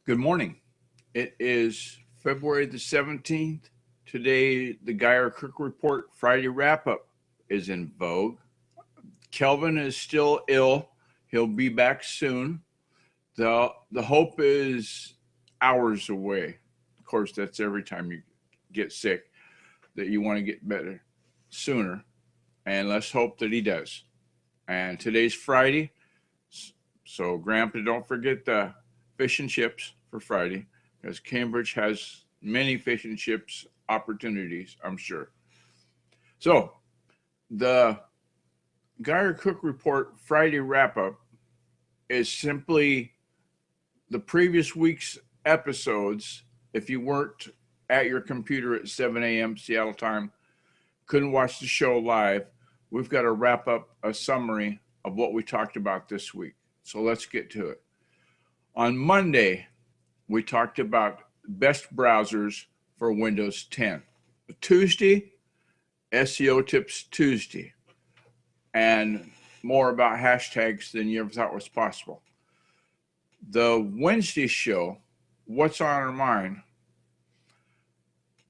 Good morning. It is February the 17th. Today, the Geyer Cook Report Friday wrap up is in vogue. Kelvin is still ill. He'll be back soon. The hope is hours away. Of course, that's every time you get sick that you want to get better sooner. And let's hope that he does. And today's Friday. So, Grandpa, don't forget the fish and chips for Friday, because Cambridge has many fish and chips opportunities, I'm sure. So, the Geyer Cook Report Friday wrap up is simply the previous week's episodes. If you weren't at your computer at 7 a.m. Seattle time, couldn't watch the show live, we've got to wrap up a summary of what we talked about this week. So let's get to it. On Monday, we talked about best browsers for Windows 10. Tuesday, SEO Tips Tuesday, and more about hashtags than you ever thought was possible. The Wednesday show, What's on Our Mind,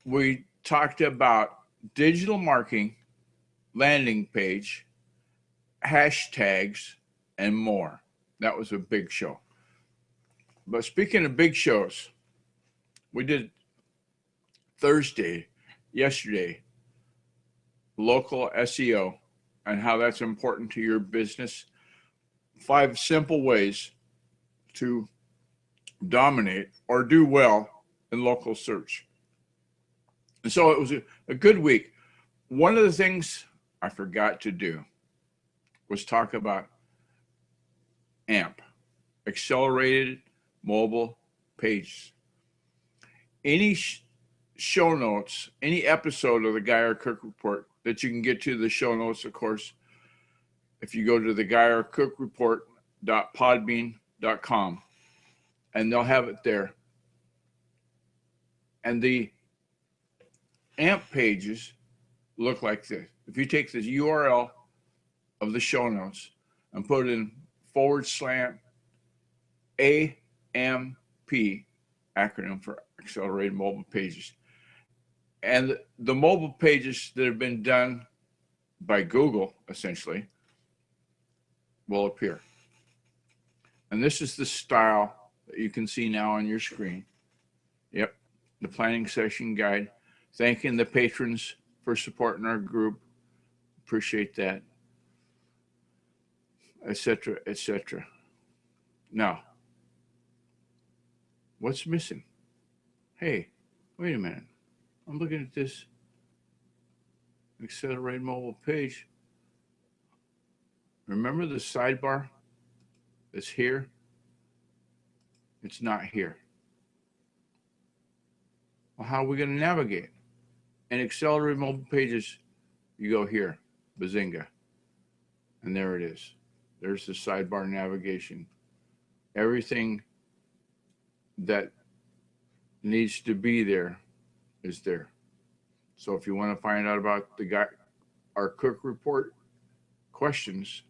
we talked about digital marketing, landing page, hashtags, and more. That was a big show. But speaking of big shows, we did Thursday, yesterday, local SEO and how that's important to your business. 5 simple ways to dominate or do well in local search. And so it was a good week. One of the things I forgot to do was talk about AMP, Accelerated Mobile Pages. Any show notes, any episode of the Geyer Cook Report that you can get to the show notes, of course, if you go to the GeyerCookReport.podbean.com, and they'll have it there. And the AMP pages look like this. If you take the URL of the show notes and put in /AMP, acronym for Accelerated Mobile Pages, and the mobile pages that have been done by Google, essentially, will appear. And this is the style that you can see now on your screen. Yep, the planning session guide. Thanking the patrons for supporting our group. Appreciate that. Etc., etc. Now, what's missing? Hey, wait a minute. I'm looking at this Accelerated Mobile page. Remember the sidebar that's here? It's not here. Well, how are we going to navigate? In Accelerated Mobile Pages, you go here, Bazinga, and there it is. There's the sidebar navigation. Everything that needs to be there is there. So if you want to find out about our Cook Report questions,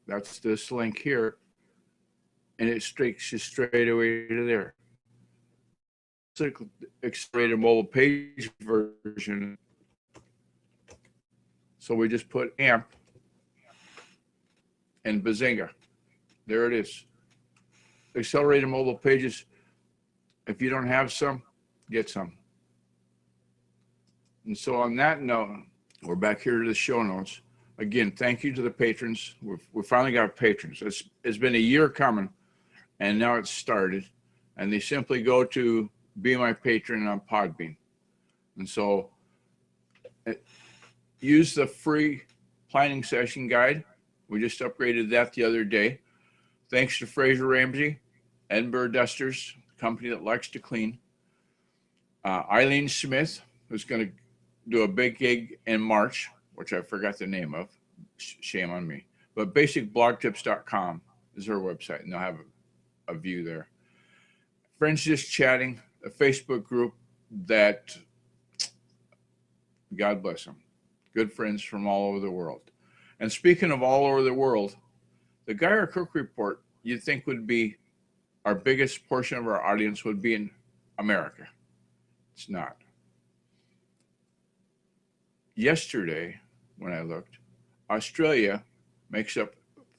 that's this link here, and it takes you straight away to there. Accelerated Mobile Page version. So we just put AMP and Bazinga. There it is. Accelerated Mobile Pages. If you don't have some, get some. And so on that note, we're back here to the show notes. Again, thank you to the patrons. We finally got patrons. It's been a year coming, and now it's started. And they simply go to Be My Patron on Podbean. And so use the free planning session guide. We just upgraded that the other day. Thanks to Fraser Ramsey, Edinburgh Dusters, the company that likes to clean. Eileen Smith, who's going to do a big gig in March, which I forgot the name of. Shame on me. But basicblogtips.com is her website, and they'll have a view there. Friends Just Chatting, a Facebook group that, God bless them, good friends from all over the world. And speaking of all over the world, the Geyer Cook Report, you'd think would be our biggest portion of our audience would be in America. It's not. Yesterday, when I looked, Australia makes up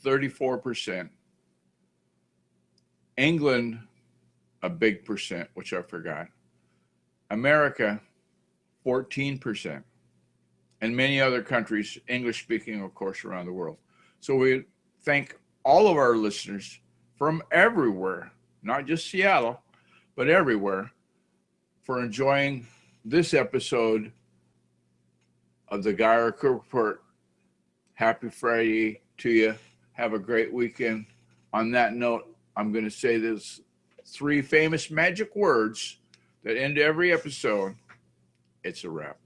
34%. England, a big percent, which I forgot. America, 14%. And many other countries, English speaking, of course, around the world. So we thank all of our listeners from everywhere, not just Seattle, but everywhere, for enjoying this episode of the Guy Cook Report. Happy Friday to you. Have a great weekend. On that note, I'm going to say this 3 famous magic words that end every episode. It's a wrap.